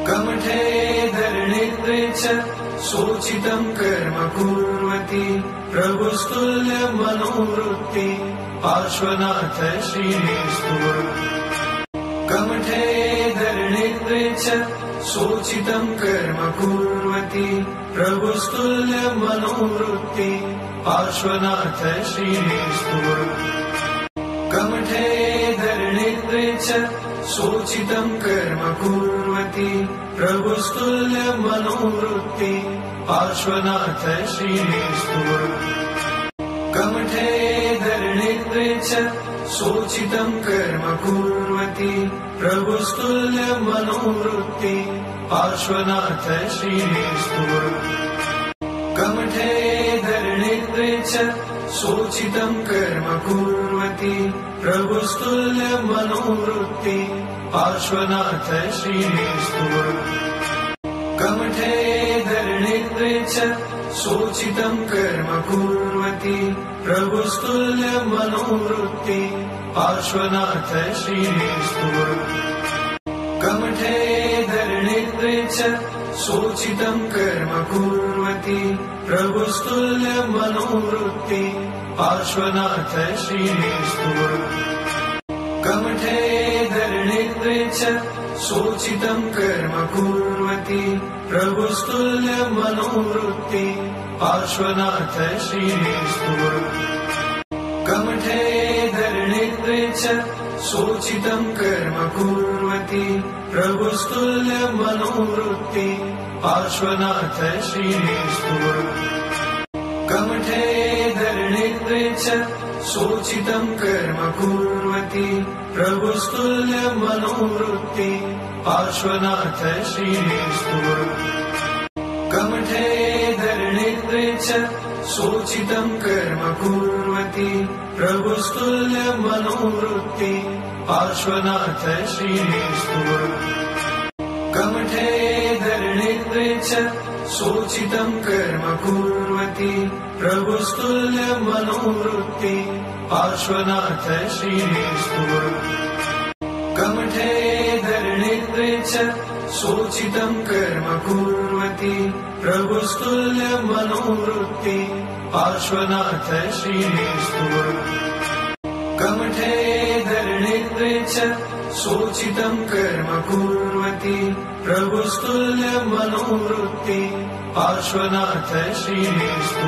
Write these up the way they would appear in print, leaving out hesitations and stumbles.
कमठे धरणीन्द्रे च सोचितं कर्म कुर्वति प्रभुस्तुल्य मनोवृत्ति पार्श्वनाथ श्रीस्तुव कमठे धरणीन्द्रे च सोचितं कर्म कुर्वति प्रभुस्तुल्य मनोवृत्ति पार्श्वनाथ श्रीस्तुव कमठे धरणीन्द्रे च सोचितं कर्म कुर्वति प्रभुस्तुल्य मनोवृत्ति पार्श्वनाथ श्रीस्तुव कमठे धरणीन्द्रे च सोचितं कर्म कुर्वति प्रभुस्तुल्य मनोवृत्ति पार्श्वनाथ श्रीस्तुव कमठे धरणीन्द्रे च सोचितं कर्म कुर्वति प्रभुस्तुल्य मनोवृत्ति पार्श्वनाथ श्रीस्तुव कमठे धरणीन्द्रे च सोचितं कर्म कुर्वति प्रभुस्तुल्य मनोवृत्ति पार्श्वनाथ श्रीस्तुव कमठे धरणीन्द्रे च सोचितं कर्म कुर्वति प्रभुस्तुल्य मनोवृत्ति पार्श्वनाथ श्रीस्तुव कमठे धरणीन्द्रे च सोचितं कर्म कुर्वति प्रभुस्तुल्य मनोवृत्ति पार्श्वनाथ श्रीस्तुव कमठे धरणीन्द्रे च सोचितं कर्म कुर्वति प्रभुस्तुल्य मनोवृत्ति पार्श्वनाथ श्रीस्तुव कमठे धरणीन्द्रे च सोचितं कर्म कुर्वति प्रभुस्तुल्य मनोवृत्ति पार्श्वनाथ श्रीस्तुव कमठे धरणीन्द्रे च सोचितं कर्म कुर्वति प्रभुस्तुल्य मनोवृत्ति पार्श्वनाथ श्रीस्तुव कमठे धरणीन्द्रे च सोचितं कर्म कुर्वति प्रभुस्तुल्य मनोवृत्ति पार्श्वनाथ श्रीस्तुव कमठे धरणीन्द्रे च सोचितं कर्म कुर्वति प्रभुस्तुल्य मनोवृत्ति पार्श्वनाथ श्रीस्तुव कमठे धरणीन्द्रे च सोचितं कर्म कुर्वति प्रभुस्तुल्य मनोवृत्ति पार्श्वनाथ श्रीस्तुव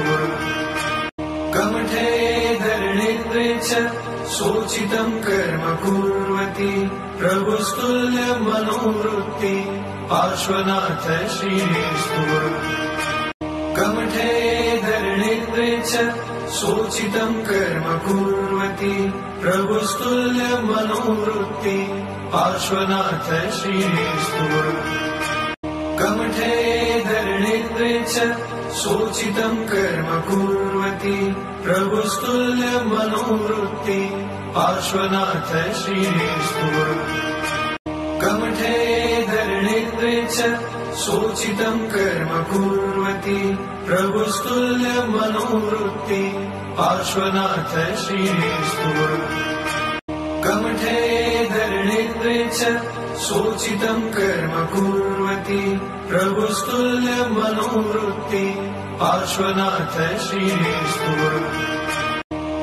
कमठे धरणीन्द्रे च सोचितं कर्म कुर्वति प्रभुस्तुल्य मनोवृत्ति पार्श्वनाथ श्रीस्तुव कमठे धरणीन्द्रे च सोचितं कर्म कुर्वति प्रभुस्तुल्य मनोवृत्ति पार्श्वनाथ श्रीस्तुव कमठे धरणीन्द्रे च सोचितं कर्म कुर्वति प्रभुस्तुल्य मनोवृत्ति पार्श्वनाथ श्रीस्तुव कमठे धरणीन्द्रे च सोचितं कर्म कुर्वति प्रभुस्तुल्य मनोवृत्ति पार्श्वनाथ श्रीस्तुव कमठे धरणीन्द्रे च सोचितं कर्म कुर्वति प्रभुस्तुल्य मनोवृत्ति पार्श्वनाथ श्रीस्तुव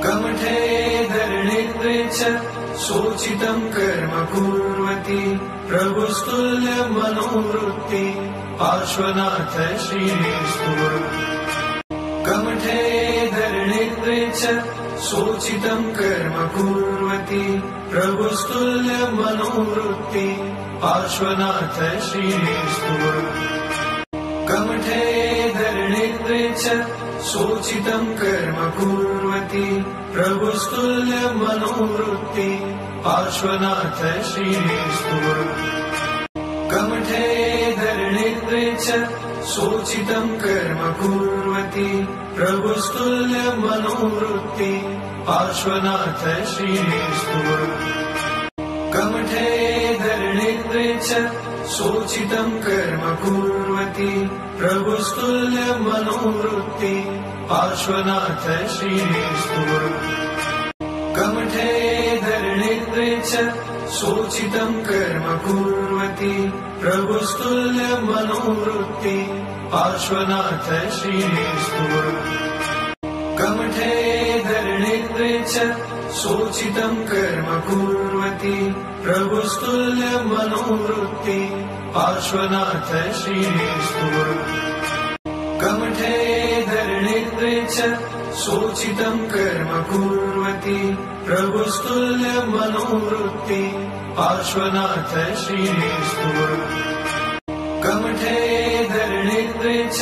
कमठे धरणीन्द्रे च सोचितं कर्म कुर्वति प्रभुस्तुल्य मनोवृत्ति पार्श्वनाथ श्रीस्तुव कमठे धरणीन्द्रे च सोचितं कर्म कुर्वति प्रभुस्तुल्य मनोवृत्ति पार्श्वनाथ श्रीस्तुव कमठे धरणीन्द्रे च सोचितं कर्म कुर्वति प्रभुस्तुल्य मनोवृत्ति पार्श्वनाथ श्रीस्तुव कमठे धरणीन्द्रे च सोचितं कर्म कुर्वति प्रभुस्तुल्य मनोवृत्ति पार्श्वनाथ श्रीस्तुव कमठे धरणीन्द्रे च सोचितं कर्म कुर्वति प्रभुस्तुल्य मनोवृत्ति पार्श्वनाथ श्रीस्तुव कमठे धरणीन्द्रे च सोचितं कर्म कुर्वती प्रभुस्तुल्यमनोवृत्ति पार्श्वनाथ श्रीस्तुव कमठे धरणेन्द्रे च सोचितं कर्म कुर्वती प्रभुस्तुल्यमनोवृत्ति पार्श्वनाथ श्रीस्तुव कमठे धरणेन्द्रे च सोचितं कर्म कुर्वती प्रभुस्तुल्यमनोवृत्ति पार्श्वनाथ श्रीस्तुव कमठे धरणेन्द्रे च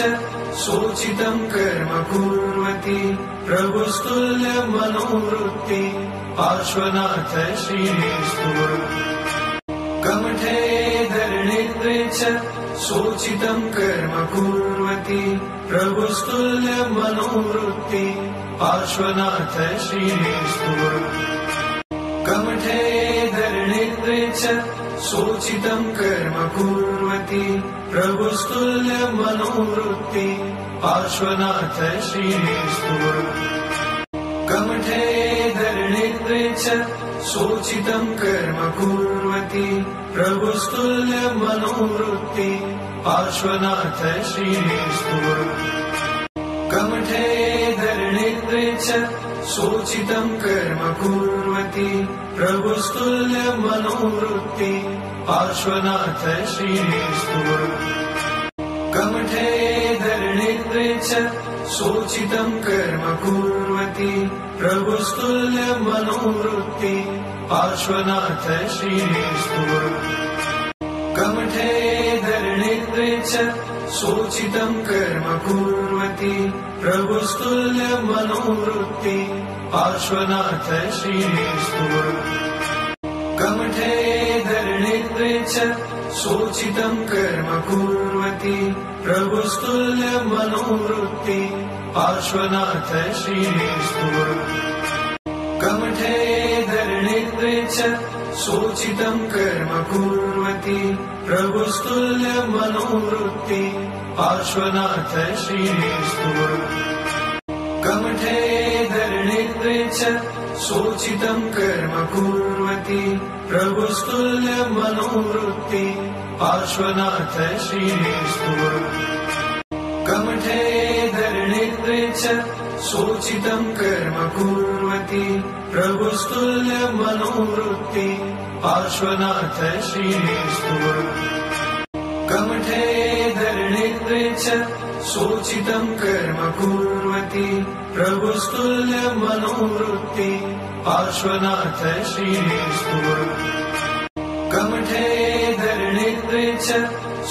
सोचितं कर्म कुर्वती प्रभुस्तुल्यमनोवृत्ति पार्श्वनाथ श्रीस्तुव कमठे धरणेन्द्रे च सोचितं कर्म कुर्वती प्रभुस्तुल्यमनोवृत्ति पार्श्वनाथ श्रीस्तुव कमठे धरणेन्द्रे च सोचितं कर्म कुर्वती प्रभुस्तुल्यमनोवृत्ति पार्श्वनाथ श्रीस्तुव कमठे धरणेन्द्रे च सोचितं कर्म कुर्वती प्रभुस्तुल्यमनोवृत्ति पार्श्वनाथ श्रीस्तुव कमठे धरणेन्द्रे च सोचितं कर्म कुर्वती प्रभुस्तुल्यमनोवृत्ति पार्श्वनाथ श्रीस्तुव कमठे धरणेन्द्रे च सोचितं कर्म कुर्वती प्रभुस्तुल्यमनोवृत्ति पार्श्वनाथ श्रीस्तुव कमठे धरणेन्द्रे च सोचितं कर्म कुर्वती प्रभुस्तुल्यमनोवृत्ति पार्श्वनाथ श्रीस्तुव कमठे धरणेन्द्रे च सोचितं कर्म कुर्वती प्रभुस्तुल्यमनोवृत्ति पार्श्वनाथ श्रीस्तुव कमठे धरणेन्द्रे च सोचितं कर्म कुर्वती प्रभुस्तुल्यमनोवृत्ति पार्श्वनाथ श्रीस्तुव कमठे धरणेन्द्रे च सोचितं कर्म कुर्वती प्रभुस्तुल्यमनोवृत्ति पार्श्वनाथ श्रीस्तुव कमठे धरणेन्द्रे च सोचितं कर्म कुर्वती प्रभुस्तुल्यमनोवृत्ति पार्श्वनाथ श्रीस्तुव कमठे धरणेन्द्रे च सोचितं कर्म कुर्वती प्रभुस्तुल्यमनोवृत्ति पार्श्वनाथ श्रीस्तुव कमठे धरणेन्द्रे च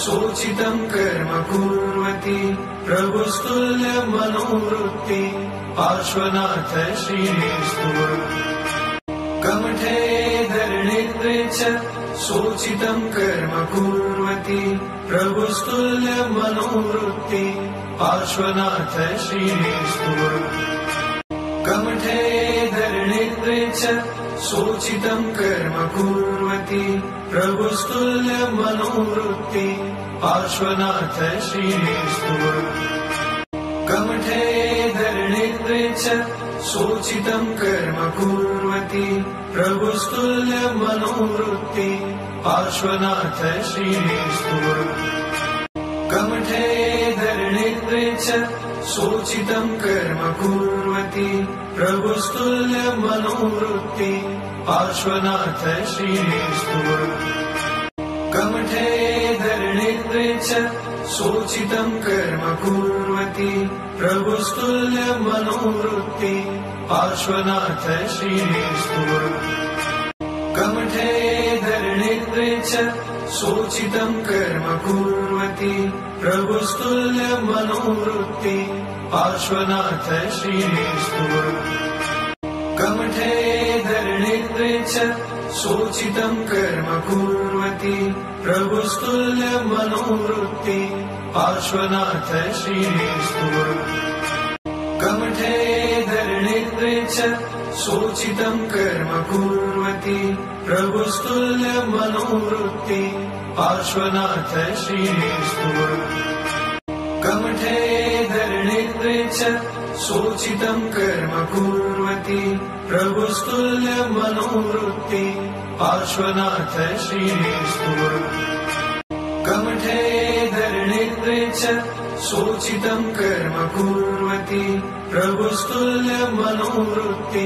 सोचितं कर्म कुर्वती प्रभुस्तुल्यमनोवृत्ति पार्श्वनाथ श्रीस्तुव कमठे धरणेन्द्रे च सोचितं कर्म कुर्वती प्रभुस्तुल्यमनोवृत्ति पार्श्वनाथ श्रीस्तुव कमठे धरणेन्द्रे च सोचितं कर्म कुर्वती प्रभुस्तुल्यमनोवृत्ति पार्श्वनाथ श्रीस्तुव कमठे धरणेन्द्रे च सोचितं कर्म कुर्वती प्रभुस्तुल्यमनोवृत्ति पार्श्वनाथ श्रीस्तुव कमठे धरणेन्द्रे च सोचितं कर्म कुर्वती प्रभुस्तुल्यमनोवृत्ति पार्श्वनाथ श्रीस्तुव कमठे धरणेन्द्रे च सोचितं कर्म कुर्वती प्रभुस्तुल्यमनोवृत्ति पार्श्वनाथ श्रीस्तुव कमठे धरणेन्द्रे च सोचितं कर्म कुर्वती प्रभुस्तुल्यमनोवृत्ति पार्श्वनाथ श्रीस्तुव कमठे धरणेन्द्रे च सोचितं कर्म कुर्वती प्रभुस्तुल्यमनोवृत्ति पार्श्वनाथ श्रीस्तुव कमठे धरणेन्द्रे च सोचितं कर्म कुर्वती प्रभुस्तुल्यमनोवृत्ति पार्श्वनाथ श्रीस्तुव कमठे धरणेन्द्रे च सोचितं कर्म कुर्वती प्रभुस्तुल्यमनोवृत्ति पार्श्वनाथ श्रीस्तुव कमठे धरणीन्द्रे च सोचितं कर्म कुर्वति प्रभुस्तुल्य मनोवृत्ति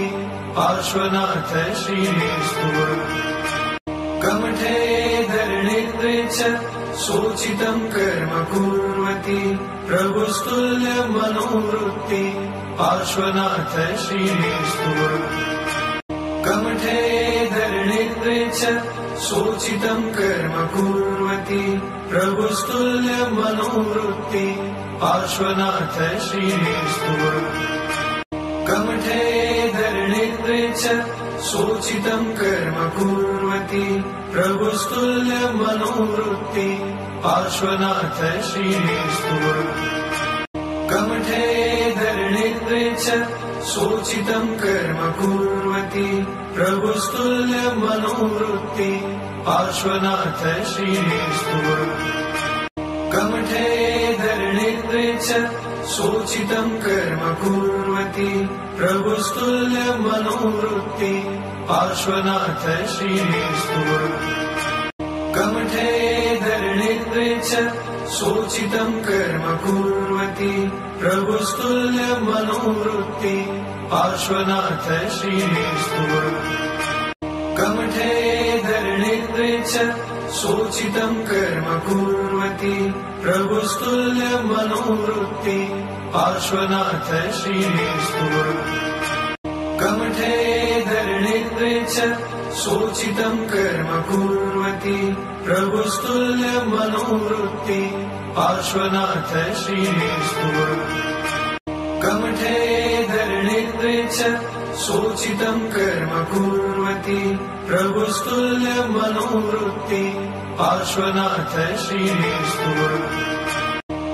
पार्श्वनाथ श्रीस्तुव कमठे धरणीन्द्रे च सोचितं कर्म कुर्वति प्रभुस्तुल्य मनोवृत्ति पार्श्वनाथ श्रीस्तुव कमठे धरणीन्द्रे च सोचितं कर्म कुर्वति प्रभुस्तुल्य मनोवृत्ति पार्श्वनाथ श्रीस्तुव कमठे धरणीन्द्रे च सोचितं कर्म कुर्वति प्रभुस्तुल्य मनोवृत्ति पार्श्वनाथ श्रीस्तुव कमठे धरणीन्द्रे च सोचितं कर्म कुर्वति प्रभुस्तुल्य मनोवृत्ति पार्श्वनाथ श्रीस्तुव कमठे धरणीन्द्रे च सोचितं कर्म कुर्वति प्रभुस्तुल्य मनोवृत्ति पार्श्वनाथ श्रीस्तुव कमठे धरणीन्द्रे च सोचितं कर्म कुर्वति प्रभुस्तुल्य मनोवृत्ति पार्श्वनाथ श्रीस्तुव कमठे धरणीन्द्रे च सोचितं कर्म कुर्वति प्रभुस्तुल्य मनोवृत्ति पार्श्वनाथ श्रीस्तुव कमठे धरणीन्द्रे च सोचितं कर्म कुर्वति प्रभुस्तुल्य मनोवृत्ति पार्श्वनाथ श्रीस्तुव कमठे धरणीन्द्रे च सोचितं कर्म कुर्वति प्रभुस्तुल्य मनोवृत्ति पार्श्वनाथ श्रीस्तुव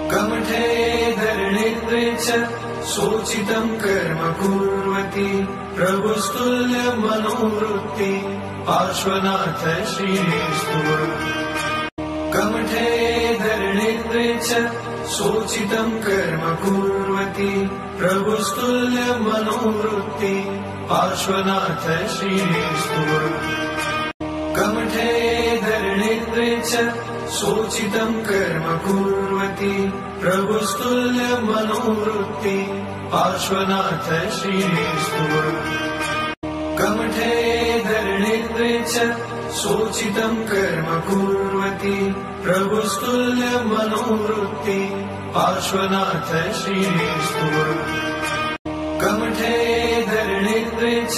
कमठे धरणीन्द्रे च सोचितं कर्म कुर्वति प्रभुस्तुल्य मनोवृत्ति पार्श्वनाथ श्रीस्तुव कमठे धरणीन्द्रे च सोचितं कर्म कुर्वति प्रभुस्तुल्य मनोवृत्ति पार्श्वनाथ श्रीस्तुव कमठे धरणीन्द्रे च सोचितं कर्म कुर्वति प्रभुस्तुल्य मनोवृत्ति पार्श्वनाथ श्रीस्तुव कमठे धरणीन्द्रे च सोचितं कर्म कुर्वति प्रभुस्तुल्य मनोवृत्ति पार्श्वनाथ श्रीस्तुव कमठे धरणीन्द्रे च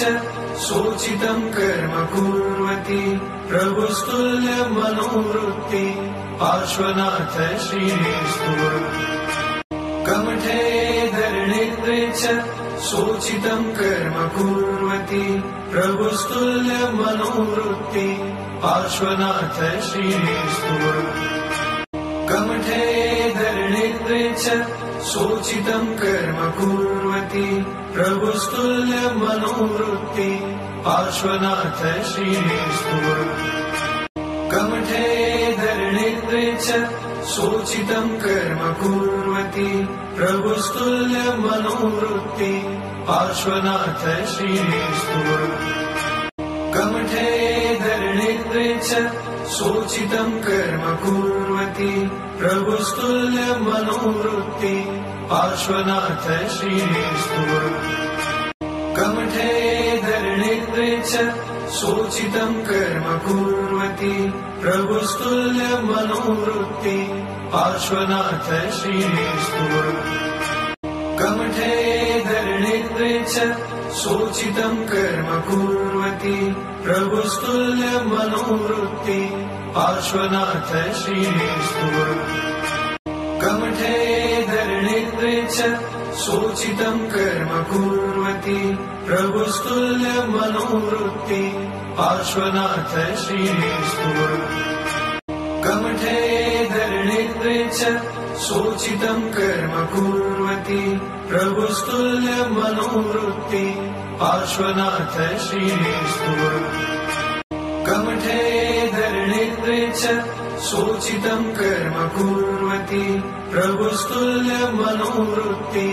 सोचितं कर्म कुर्वति प्रभुस्तुल्य मनोवृत्ति पार्श्वनाथ श्रीस्तुव कमठे धरणीन्द्रे च सोचितं कर्म कुर्वति प्रभुस्तुल्य मनोवृत्ति पार्श्वनाथ श्रीस्तुव कमठे धरणीन्द्रे च सोचितं कर्म कुर्वति प्रभुस्तुल्य मनोवृत्ति पार्श्वनाथ श्रीस्तुव कमठे धरणीन्द्रे च सोचितं कर्म कुर्वति प्रभुस्तुल्य मनोवृत्ति पार्श्वनाथ श्रीस्तुव कमठे धरणीन्द्रे च सोचितं कर्म कुर्वति प्रभुस्तुल्य मनोवृत्ति पार्श्वनाथ श्रीस्तुव कमठे धरणीन्द्रे च सोचितं कर्म कुर्वति प्रभुस्तुल्य मनोवृत्ति पार्श्वनाथ श्रीस्तुव कमठे धरणीन्द्रे च सोचितं कर्म कुर्वति प्रभुस्तुल्य मनोवृत्ति पार्श्वनाथ श्रीस्तुव कमठे धरणीन्द्रे च सोचितं कर्म कुर्वति प्रभुस्तुल्य मनोवृत्ति पार्श्वनाथ श्रीस्तुव कमठे धरणीन्द्रे च सोचितं कर्म कुर्वति प्रभुस्तुल्य मनोवृत्ति पार्श्वनाथ श्रीस्तुव कमठे धरणीन्द्रे च सोचितं कर्म कुर्वति प्रभुस्तुल्य मनोवृत्ति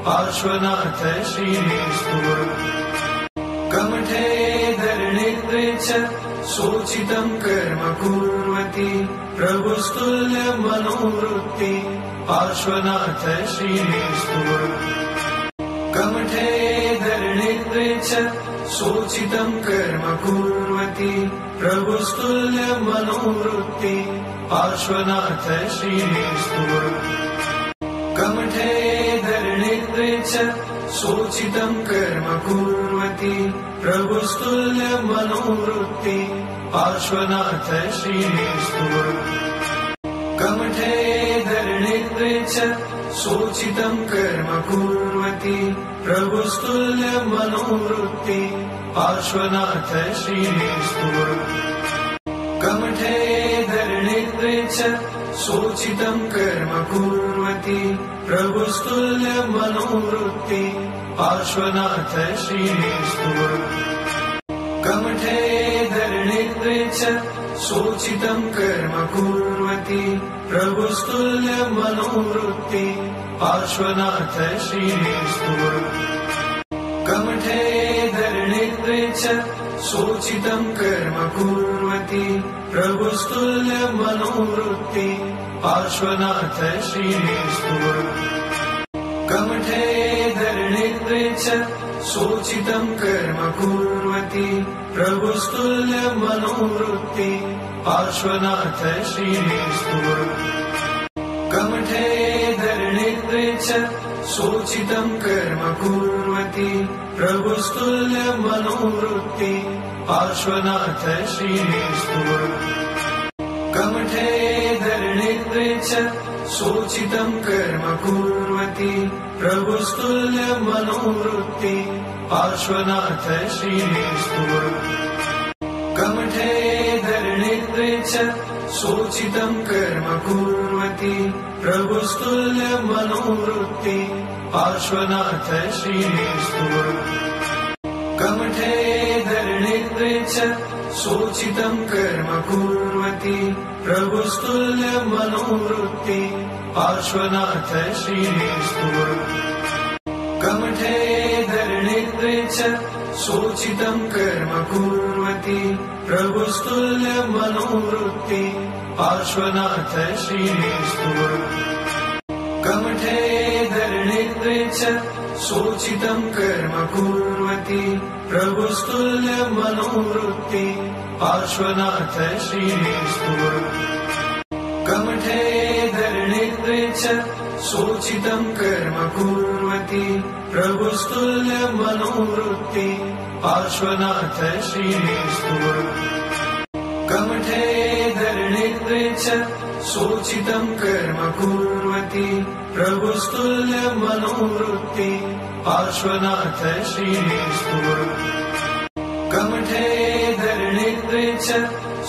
पार्श्वनाथ श्रीस्तुव कमठे धरणीन्द्रे च सोचितं कर्म कुर्वति प्रभुस्तुल्यमनोवृत्ति पार्श्वनाथ श्रीस्तुव कमठे धरणेन्द्रे च सोचितं कर्म कुर्वति प्रभुस्तुल्यमनोवृत्ति पार्श्वनाथ श्रीस्तुव कमठे धरणेन्द्रे च सोचितं कर्म कुर्वति प्रभुस्तुल्यमनोवृत्ति पार्श्वनाथ श्रीस्तुव कमठे धरणेन्द्रे च सोचितं कर्म कुर्वति प्रभुस्तुल्यमनोवृत्ति पार्श्वनाथ श्रीस्तुव कमठे धरणेन्द्रे च सोचितं कर्म कुर्वति प्रभुस्तुल्यमनोवृत्ति पार्श्वनाथ श्रीस्तुव कमठे धरणेन्द्रे च सोचितं कर्म कुर्वति प्रभुस्तुल्यमनोवृत्ति पार्श्वनाथ श्रीस्तुव कमठे धरणेन्द्रे च सोचितं कर्म कुर्वति प्रभुस्तुल्यमनोवृत्ति पार्श्वनाथ श्रीस्तुव कमठे धरणेन्द्रे च सोचितं कर्म कुर्वति प्रभुस्तुल्यमनोवृत्ति पार्श्वनाथ श्रीस्तुव कमठे धरणेन्द्रे च सोचितं कर्म कुर्वति प्रभुस्तुल्यमनोवृत्ति पार्श्वनाथ श्रीस्तुव कमठे धरणेन्द्रे च सोचितं कर्म कुर्वति प्रभुस्तुल्यमनोवृत्ति पार्श्वनाथ श्रीस्तुव कमठे धरणेन्द्रे च सोचितं कर्म कुर्वति प्रभुस्तुल्यमनोवृत्ति पार्श्वनाथ श्रीस्तुव कमठे धरणेन्द्रे च सोचितं कर्म कुर्वति प्रभुस्तुल्यमनोवृत्ति पार्श्वनाथ श्रीस्तुव कमठे धरणेन्द्रे च सोचितं कर्म कुर्वति प्रभुस्तुल्यमनोवृत्ति पार्श्वनाथ श्रीस्तुव कमठे धरणेन्द्रे च सोचितं कर्म कुर्वति प्रभुस्तुल्यमनोवृत्ति पार्श्वनाथ श्रीस्तुव कमठे धरणेन्द्रे च सोचितं कर्म कुर्वति प्रभुस्तुल्यमनोवृत्ति पार्श्वनाथ श्रीस्तुव कमठे धरणेन्द्रे च सोचितं कर्म कुर्वति प्रभुस्तुल्यमनोवृत्ति पार्श्वनाथ श्रीस्तुव कमठे धरणेन्द्रे च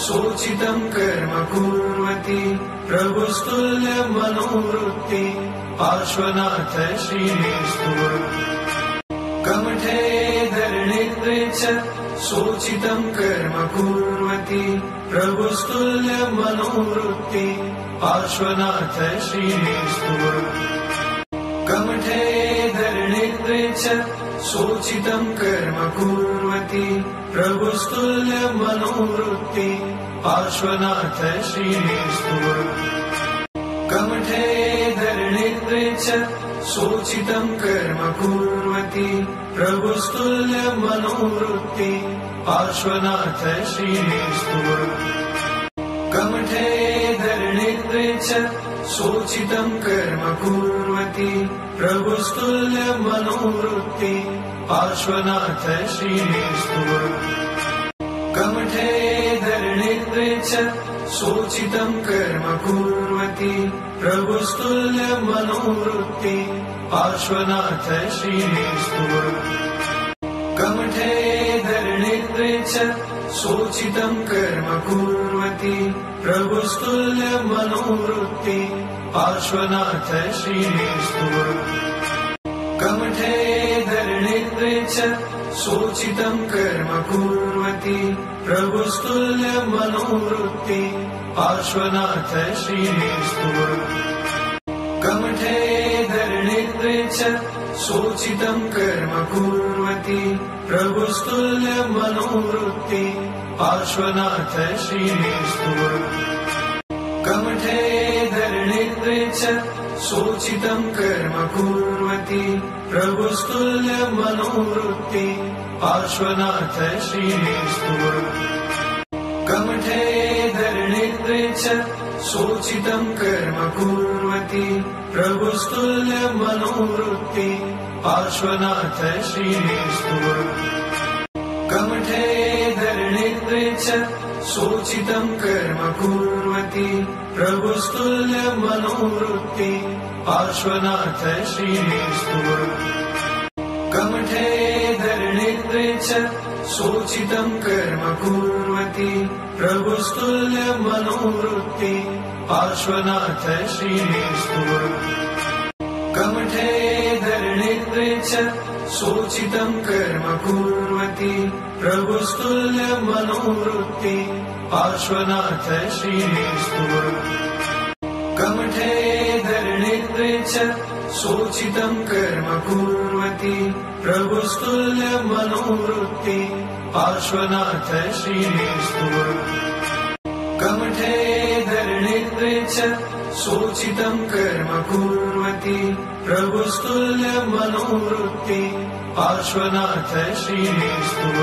सोचितं कर्म कुर्वति प्रभुस्तुल्यमनोवृत्ति पार्श्वनाथ श्रीस्तुव कमठे धरणेन्द्रे च सोचितं कर्म कुर्वति प्रभुस्तुल्यमनोवृत्ति पार्श्वनाथ श्रीस्तुव कमठे धरणेन्द्रे च सोचितं कर्म कुर्वति प्रभुस्तुल्यमनोवृत्ति पार्श्वनाथ श्रीस्तुव कमठे धरणेन्द्रे च सोचितं कर्म कुर्वति प्रभुस्तुल्यमनोवृत्ति पार्श्वनाथ श्रीस्तुव कमठे धरणेन्द्रे च सोचितं कर्म कुर्वति प्रभुस्तुल्यमनोवृत्ति पार्श्वनाथ श्रीस्तुव कमठे धरणेन्द्रे च सोचितं कर्म कुर्वति प्रभुस्तुल्यमनोवृत्ति पार्श्वनाथ श्रीस्तुव कमठे धरणेन्द्रे च सोचितं कर्म कुर्वति प्रभुस्तुल्यमनोवृत्ति पार्श्वनाथ श्रीस्तुव कमठे धरणेन्द्रे च सोचितं कर्म कुर्वति प्रभुस्तुल्यमनोवृत्ति पार्श्वनाथ श्रीस्तुव कमठे धरणेन्द्रे च सोचितं कर्म कुर्वति प्रभुस्तुल्यमनोवृत्ति पार्श्वनाथ श्रीस्तुव कमठे धरणीन्द्रे च सोचितं कर्म कुर्वति प्रभुस्तुल्य मनोवृत्ति पार्श्वनाथ श्रीस्तुव कमठे धरणीन्द्रे च सोचितं कर्म कुर्वति प्रभुस्तुल्य मनोवृत्ति पार्श्वनाथ श्रीस्तुव कमठे धरणीन्द्रे च सोचितं कर्म कुर्वति प्रभुस्तुल्य मनोवृत्ति पार्श्वनाथ श्रीस्तुव कमठे धरणीन्द्रे च सोचितं कर्म कुर्वति प्रभुस्तुल्य मनोवृत्ति पार्श्वनाथ श्रीस्तुव कमठे धरणीन्द्रे च सोचितं कर्म कुर्वति प्रभुस्तुल्य मनोवृत्ति पार्श्वनाथ श्रीस्तुव कमठे धरणीन्द्रे च सोचितं कर्म कुर्वति प्रभुस्तुल्य मनोवृत्ति पार्श्वनाथ श्रीस्तुव कमठे धरणीन्द्रे च सोचितं कर्म कुर्वति प्रभुस्तुल्य मनोवृत्ति पार्श्वनाथ श्रीस्तुव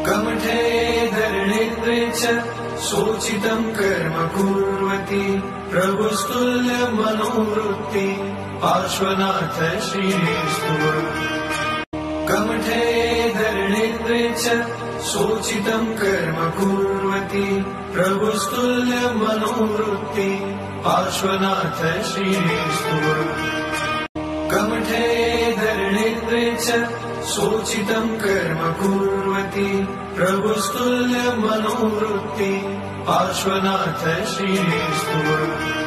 कमठे धरणीन्द्रे च सोचितं कर्म कुर्वति प्रभुस्तुल्य मनोवृत्ति पार्श्वनाथ श्रीस्तुव कमठे धरणीन्द्रे च सोचितं कर्म कुर्वति प्रभुस्तुल्य मनोवृत्ति पार्श्वनाथ श्रीस्तुव कमठे धरणीन्द्रे च सोचितं कर्म कुर्वति प्रभुस्तुल्य मनोवृत्ति पार्श्वनाथ श्रीस्तुव।